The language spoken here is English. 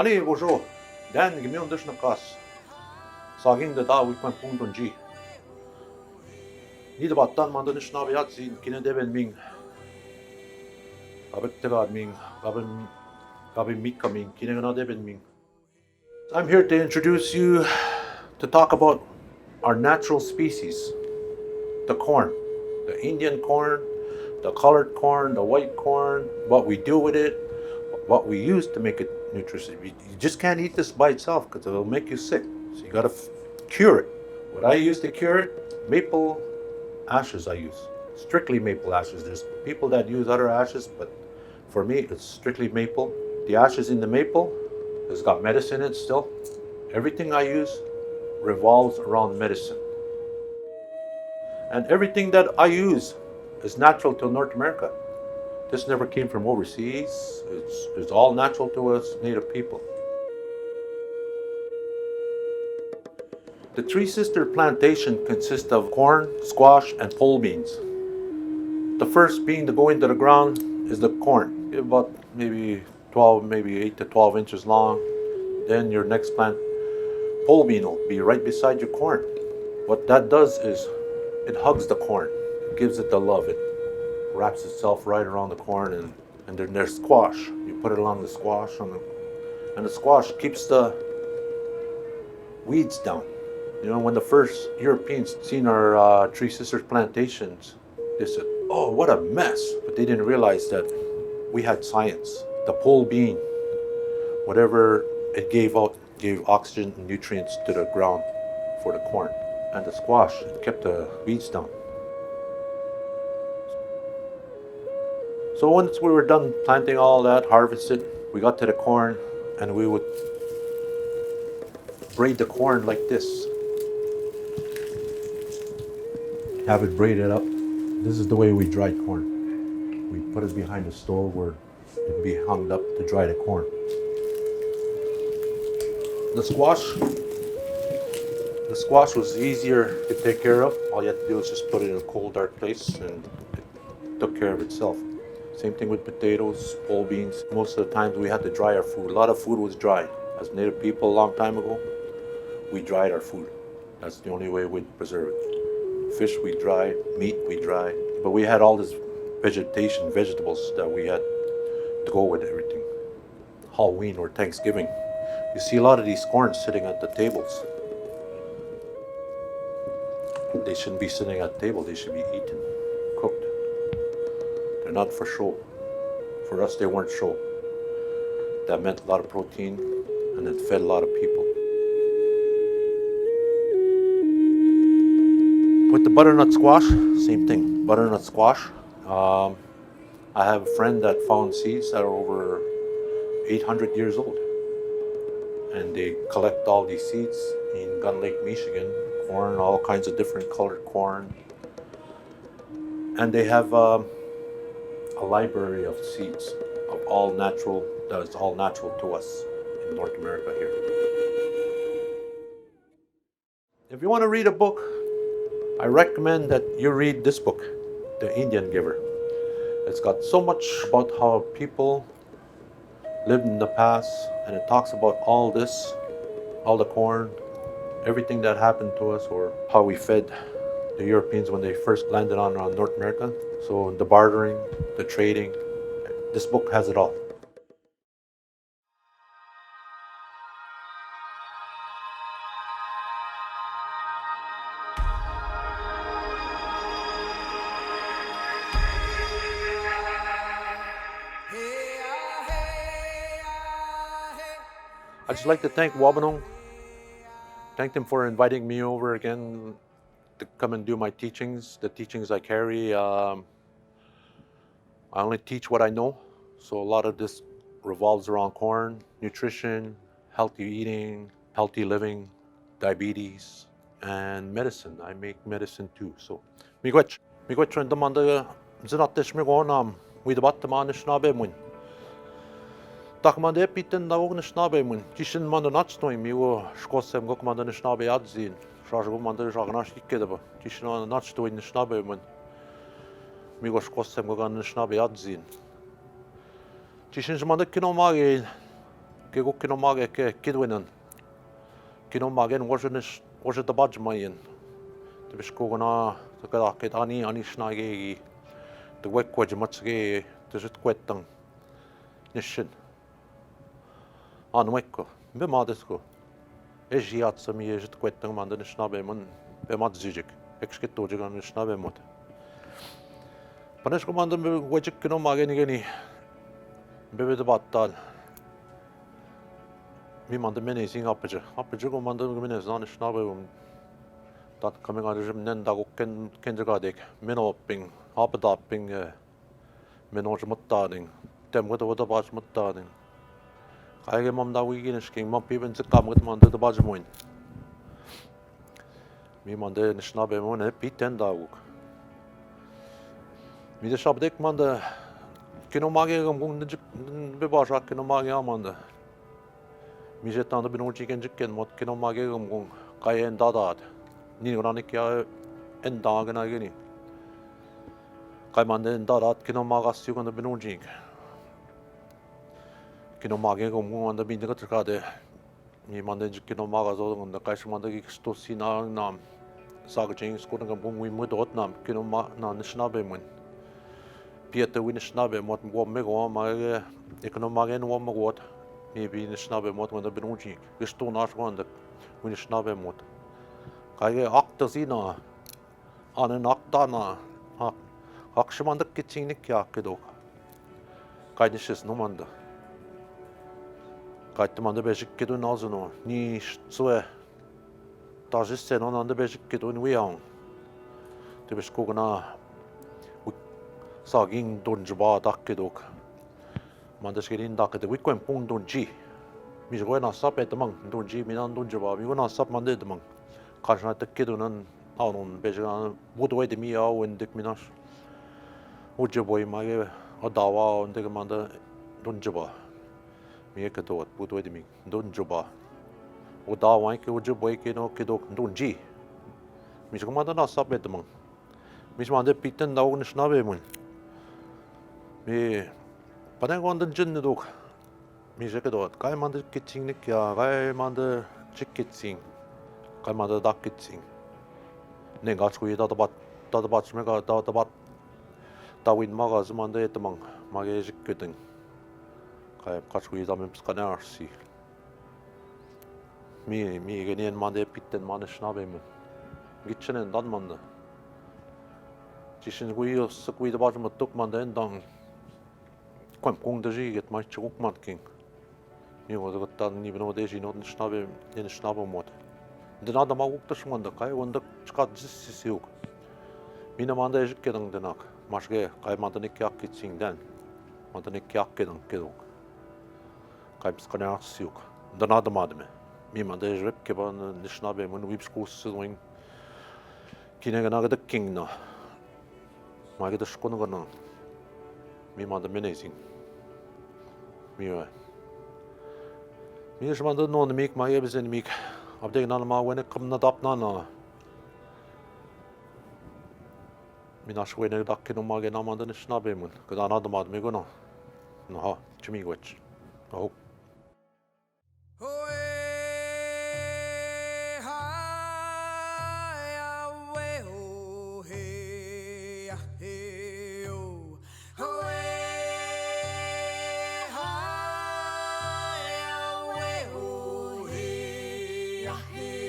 Ani bonjour, Dan Kimewon dus na kas. Saging da wikman pungdon G. Ni da batan man da nishna biat zin kinedeben ming. Abet tegad ming, gabin mika ming, kinegana deben ming. I'm here to introduce you to talk about our natural species, the corn, the Indian corn, the colored corn, the white corn, what we do with it, what we use to make it nutritious. You just can't eat this by itself because it'll make you sick. So you gotta cure it. What I use to cure it, maple ashes I use. Strictly maple ashes. There's people that use other ashes, but for me it's strictly maple. The ashes in the maple has got medicine in it still. Everything I use revolves around medicine. And everything that I use is natural to North America. This never came from overseas. It's all natural to us native people. The Three Sister plantation consists of corn, squash, and pole beans. The first bean to go into the ground is the corn, about maybe 8 to 12 inches long. Then your next plant, pole bean, will be right beside your corn. What that does is it hugs the corn, it gives it the love. It wraps itself right around the corn, and then there's squash. You put it along the squash, and the squash keeps the weeds down. You know, when the first Europeans seen our Three Sisters plantations, they said, "Oh, what a mess!" But they didn't realize that we had science. The pole bean, whatever it gave out, gave oxygen and nutrients to the ground for the corn, and the squash, it kept the weeds down. So once we were done planting all that, harvested, we got to the corn, and we would braid the corn like this. Have it braided up. This is the way we dried corn. We put it behind the stove where it'd be hung up to dry the corn. The squash was easier to take care of. All you had to do was just put it in a cold, dark place, and it took care of itself. Same thing with potatoes, pole beans. Most of the times we had to dry our food. A lot of food was dried. As native people a long time ago, we dried our food. That's the only way we'd preserve it. Fish we dry, meat we dry. But we had all this vegetables that we had to go with everything. Halloween or Thanksgiving, you see a lot of these corns sitting at the tables. They shouldn't be sitting at the table, they should be eaten, cooked. They're not for show. For us, they weren't show. That meant a lot of protein, and it fed a lot of people. With the butternut squash, same thing. Butternut squash. I have a friend that found seeds that are over 800 years old. And they collect all these seeds in Gun Lake, Michigan. Corn, all kinds of different colored corn. And they have a library of seeds of all natural, that is all natural to us in North America here. If you want to read a book, I recommend that you read this book, The Indian Giver. It's got so much about how people lived in the past, and it talks about all this, all the corn, everything that happened to us, or how we fed the Europeans when they first landed on North America. So the bartering, the trading, this book has it all. I'd just like to thank Wabano. Thank them for inviting me over again to come and do my teachings, the teachings I carry. I only teach what I know, so a lot of this revolves around corn, nutrition, healthy eating, healthy living, diabetes, and medicine. I make medicine too. So, miigwech rin damanda zinatish migonam, we debat tamanish nabemun. Takmande pitten da ognish nabemun. Kishin manda nachtoy miwo shkosem gokmanda nish nabe adzin. Shajgomanda jagnash ikkedaba. Kishin nachtoy nish nabemun. Miwo shkosem gogan nish nabe adzin. Kishin manda kinomage Kego kinomage ke kidwinen. Kinomagen was it the badgemayen. The biskogana the kadaket ani snage the wekwaj matsge the zit kwetang nishin. An wekko. Be madesko. Ejiat sami zit kwetang man the snabe man be madzijik. Eksketojigan snabe mot. Panesko man the wejik kinomagen igeni. Be the battal. Mi man the mene sing apje go man the mene zan snabe dat coming out of nen da kenjagadik menopping apadapping menoj muttading dem wada baj muttading kage mam da wigin sking mam piben se kam man de baj moin mi man de snabe mon piten da uk mi de shabdek man de kinomage gum de be baja kinomage amanda mi jetan de benoji kenjiken mot kinomage gum kayen dadat ni oranik ya en dagen ageni kai man den darat kinomaga syugan de benojing kinomage gum anda bin de trkade ni man den kinomaga zogon de kai man de sto sina nam sagjing skodan gum wi mudot nam kinoma na nishnabe mun piete win snabe mot go mego ma economage no mo got ni bi nishnabe mot de benojing sto na shwanda win snabe mot kage akta sina anen aktana akşamandık geçinlik ya kedok kaydışız numanda kaydımanda beşik kedun azını ni suwe tajisse nonanda beşik kedun uyang te beskogna saging donjba dak kedok mandas gedin dak de wikwen pung donji mi jgoena sapet mang donji minan donjba mi gona sap mande de mang karşına tekkedunan anun bejan budway de mi awendik minas Ojibwe mage adawa onde manda donjba mi ekadot budway de mi donjba odawa ke Ojibwe ke no kedok donji mi jgomanda na sabet mang mi jmande pitten da ogn snabe mun mi padengondan jinnedok mi jekadot kai manda kitchingnik ya kai manda chikkitsing kai manda dakkitsing nenga chui da bat mega da bat da win maga zmanda etmang mage jikkeden kai kachui da memps kanarsi mi genien mande pitten man snabe mun gitchenen dan manda jishin gui da bat mutuk manda endang kwam kong da jiget mai chuk matking mi wo da ni beno de jinot snabe en snabe mot de nada ma uktash manda kai onda chkat jissisiuk mina manda ejkedang denak masge kai manda nik yak kitsing dan manda nik yak kedang kedok kai pskanasiuk de nada madme mi manda ejrep ke ban nishnabe mun wibskus swing kinega naga de kingna mage de shkonogana mi manda menezing mi manda non mik ma yebzen mik abdeg nan ma wene kamna dapna na minash wene dakkino mage na manda nishnabe mun kada na damad me gono no ha chimi gwech ho Yeah.